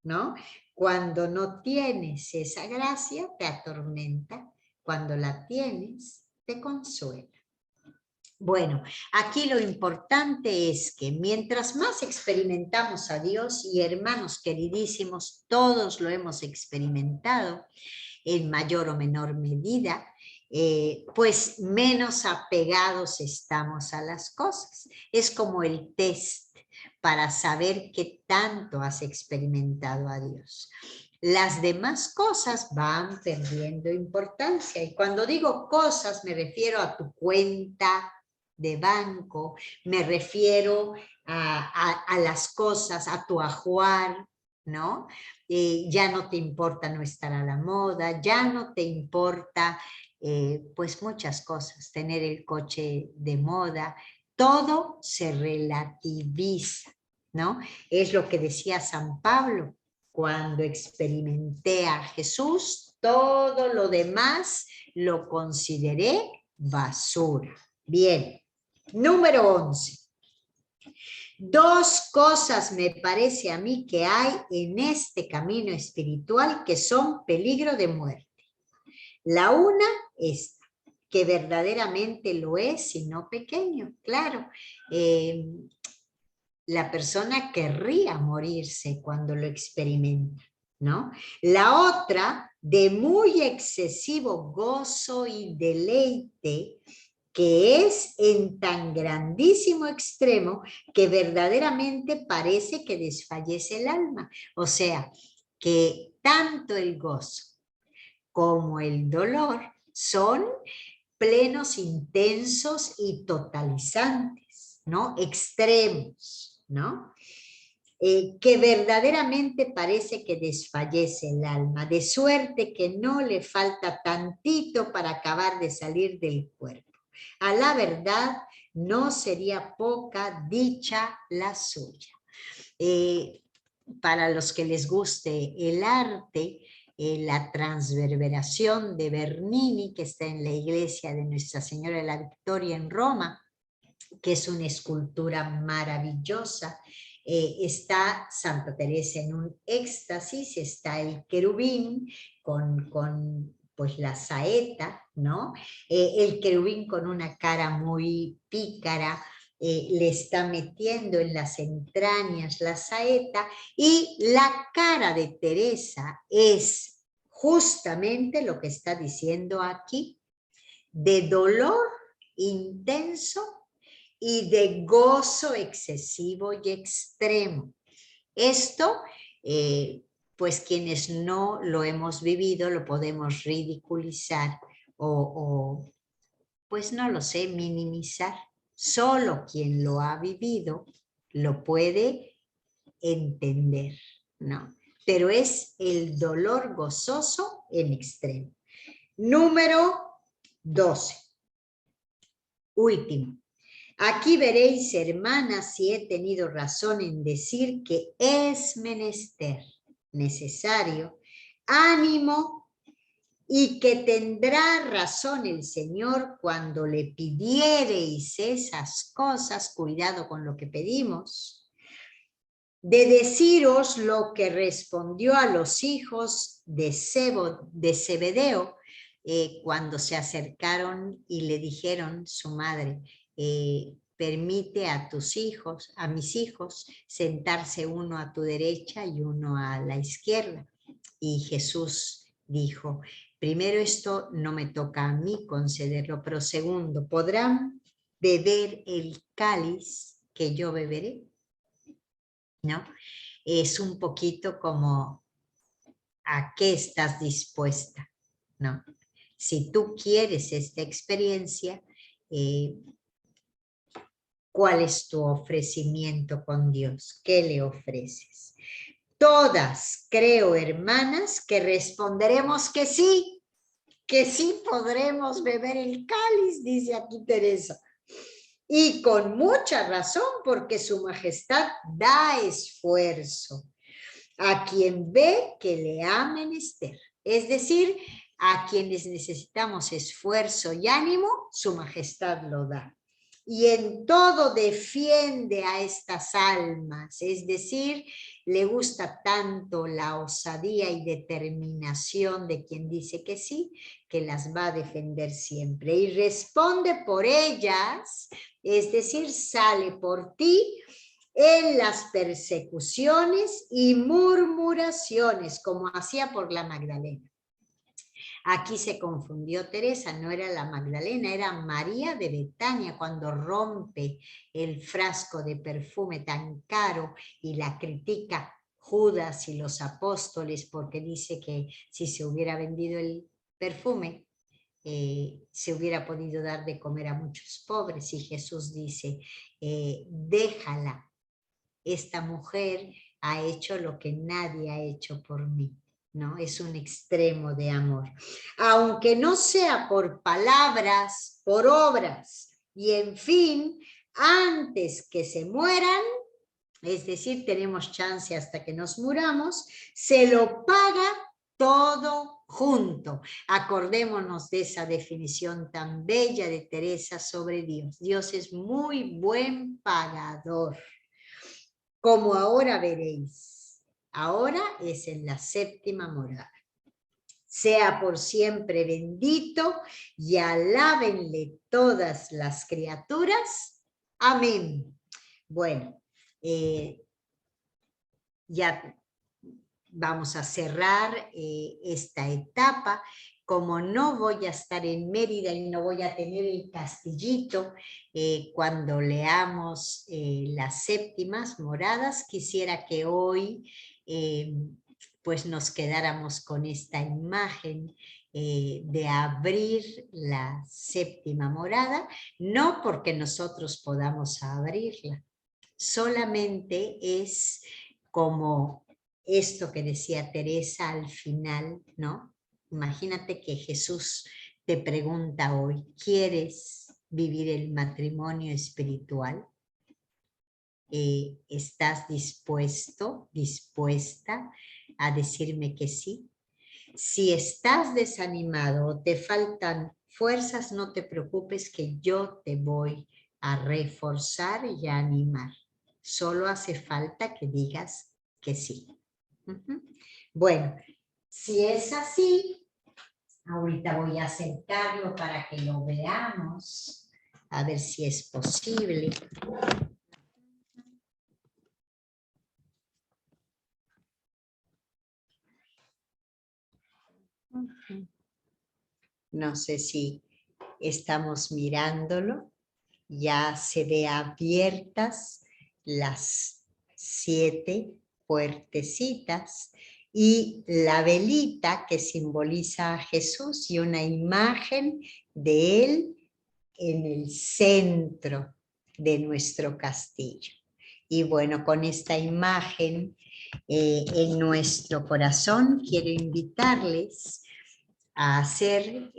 ¿no? Cuando no tienes esa gracia, te atormenta. Cuando la tienes, te consuela. Bueno, aquí lo importante es que mientras más experimentamos a Dios, y hermanos queridísimos, todos lo hemos experimentado en mayor o menor medida, pues menos apegados estamos a las cosas. Es como el test para saber qué tanto has experimentado a Dios. Las demás cosas van perdiendo importancia. Y cuando digo cosas, me refiero a tu cuenta de banco, me refiero a las cosas, a tu ajuar, ¿no? Ya no te importa no estar a la moda, ya no te importa pues muchas cosas, tener el coche de moda, todo se relativiza, ¿no? Es lo que decía San Pablo, cuando experimenté a Jesús, todo lo demás lo consideré basura. Bien, número 11. Dos cosas me parece a mí que hay en este camino espiritual que son peligro de muerte. La una es que verdaderamente lo es, y no pequeño, claro. La persona querría morirse cuando lo experimenta, ¿no? La otra, de muy excesivo gozo y deleite, que es en tan grandísimo extremo que verdaderamente parece que desfallece el alma. O sea, que tanto el gozo como el dolor son plenos, intensos y totalizantes, ¿no? Extremos, ¿no? Que verdaderamente parece que desfallece el alma, de suerte que no le falta tantito para acabar de salir del cuerpo. A la verdad, no sería poca dicha la suya. Para los que les guste el arte, la transverberación de Bernini, que está en la iglesia de Nuestra Señora de la Victoria en Roma, que es una escultura maravillosa. Está Santa Teresa en un éxtasis, está el querubín con pues la saeta, ¿no? El querubín con una cara muy pícara, le está metiendo en las entrañas la saeta, y la cara de Teresa es justamente lo que está diciendo aquí, de dolor intenso y de gozo excesivo y extremo. Esto, pues quienes no lo hemos vivido lo podemos ridiculizar o pues no lo sé, minimizar. Solo quien lo ha vivido lo puede entender, ¿no? Pero es el dolor gozoso en extremo. Número 12. Último. Aquí veréis, hermanas, si he tenido razón en decir que es menester, necesario, ánimo, y que tendrá razón el Señor cuando le pidiereis esas cosas, cuidado con lo que pedimos, de deciros lo que respondió a los hijos de Zebedeo cuando se acercaron y le dijeron su madre, permite a tus hijos, a mis hijos, sentarse uno a tu derecha y uno a la izquierda. Y Jesús dijo, primero, esto no me toca a mí concederlo, pero segundo, ¿podrán beber el cáliz que yo beberé? ¿No? Es un poquito como, ¿a qué estás dispuesta? ¿No? Si tú quieres esta experiencia, ¿cuál es tu ofrecimiento con Dios? ¿Qué le ofreces? Todas, creo, hermanas, que responderemos que sí podremos beber el cáliz, dice aquí Teresa. Y con mucha razón, porque su majestad da esfuerzo a quien ve que le ha menester. Es decir, a quienes necesitamos esfuerzo y ánimo, su majestad lo da. Y en todo defiende a estas almas, es decir, le gusta tanto la osadía y determinación de quien dice que sí, que las va a defender siempre. Y responde por ellas, es decir, sale por ti en las persecuciones y murmuraciones, como hacía por la Magdalena. Aquí se confundió Teresa, no era la Magdalena, era María de Betania cuando rompe el frasco de perfume tan caro y la critica Judas y los apóstoles porque dice que si se hubiera vendido el perfume, se hubiera podido dar de comer a muchos pobres, y Jesús dice, déjala, esta mujer ha hecho lo que nadie ha hecho por mí, ¿no? Es un extremo de amor. Aunque no sea por palabras, por obras, y en fin, antes que se mueran, es decir, tenemos chance hasta que nos muramos, se lo paga todo junto. Acordémonos de esa definición tan bella de Teresa sobre Dios. Dios es muy buen pagador. Como ahora veréis, ahora es en la séptima morada. Sea por siempre bendito y alábenle todas las criaturas. Amén. Bueno, ya vamos a cerrar esta etapa. Como no voy a estar en Mérida y no voy a tener el castillito, cuando leamos las séptimas moradas, quisiera que hoy pues nos quedáramos con esta imagen de abrir la séptima morada, no porque nosotros podamos abrirla, solamente es como esto que decía Teresa al final, ¿no? Imagínate que Jesús te pregunta hoy, ¿quieres vivir el matrimonio espiritual? ¿Estás dispuesta a decirme que sí? Si estás desanimado o te faltan fuerzas, no te preocupes, que yo te voy a reforzar y a animar. Solo hace falta que digas que sí. Bueno, si es así, ahorita voy a acercarlo para que lo veamos. A ver si es posible. No sé si estamos mirándolo. Ya se ve abiertas las 7 puertecitas y la velita que simboliza a Jesús y una imagen de él en el centro de nuestro castillo. Y bueno, con esta imagen en nuestro corazón, quiero invitarles a hacer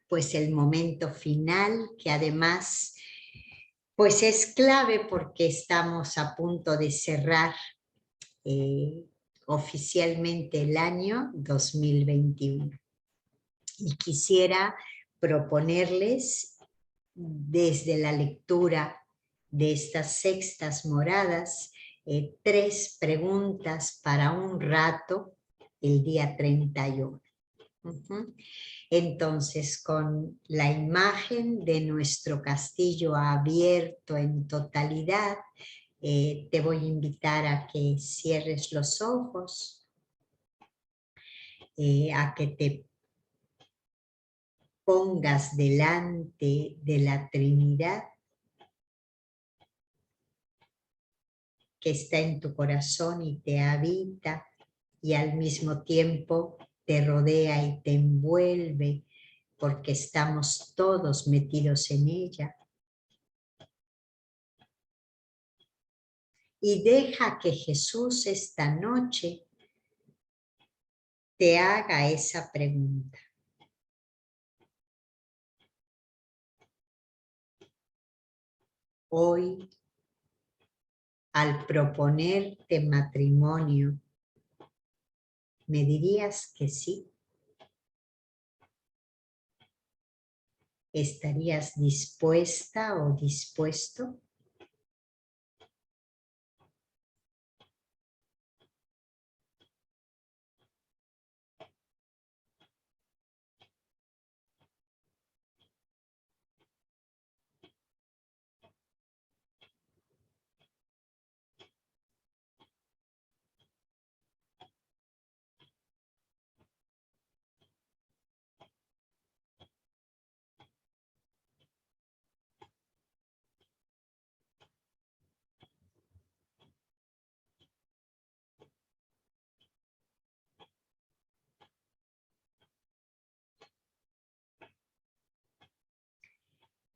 pues el momento final, que además pues es clave porque estamos a punto de cerrar oficialmente el año 2021. Y quisiera proponerles desde la lectura de estas sextas moradas 3 preguntas para un rato el día 31. Entonces, con la imagen de nuestro castillo abierto en totalidad, te voy a invitar a que cierres los ojos, a que te pongas delante de la Trinidad que está en tu corazón y te habita, y al mismo tiempo te rodea y te envuelve, porque estamos todos metidos en ella. Y deja que Jesús esta noche te haga esa pregunta. Hoy, al proponerte matrimonio, ¿me dirías que sí? ¿Estarías dispuesta o dispuesto?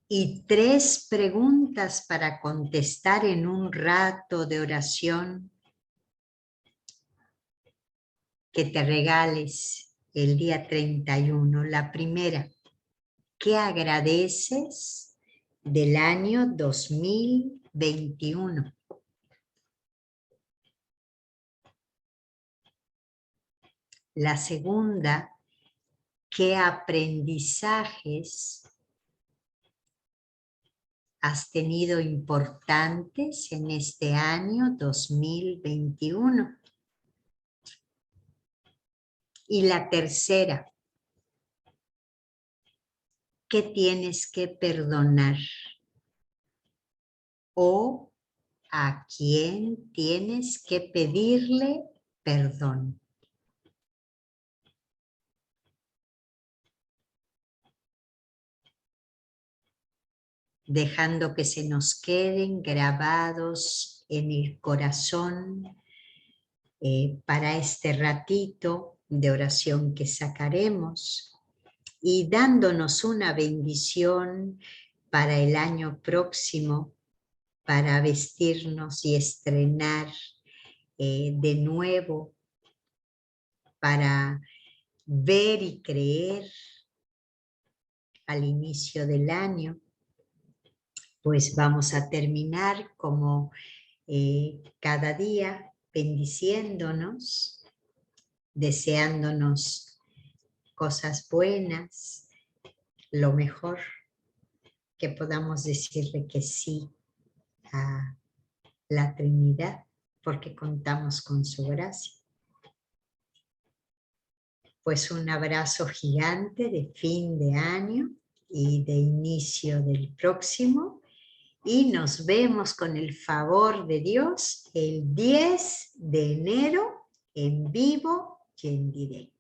Y 3 preguntas para contestar en un rato de oración que te regales el día 31. La primera, ¿qué agradeces del año 2021? La segunda, ¿qué aprendizajes has tenido importantes en este año 2021? Y la tercera, ¿qué tienes que perdonar? ¿O a quién tienes que pedirle perdón? Dejando que se nos queden grabados en el corazón para este ratito de oración que sacaremos, y dándonos una bendición para el año próximo, para vestirnos y estrenar de nuevo, para ver y creer al inicio del año. Pues vamos a terminar como cada día bendiciéndonos, deseándonos cosas buenas, lo mejor, que podamos decirle que sí a la Trinidad, porque contamos con su gracia. Pues un abrazo gigante de fin de año y de inicio del próximo. Y nos vemos con el favor de Dios el 10 de enero en vivo y en directo.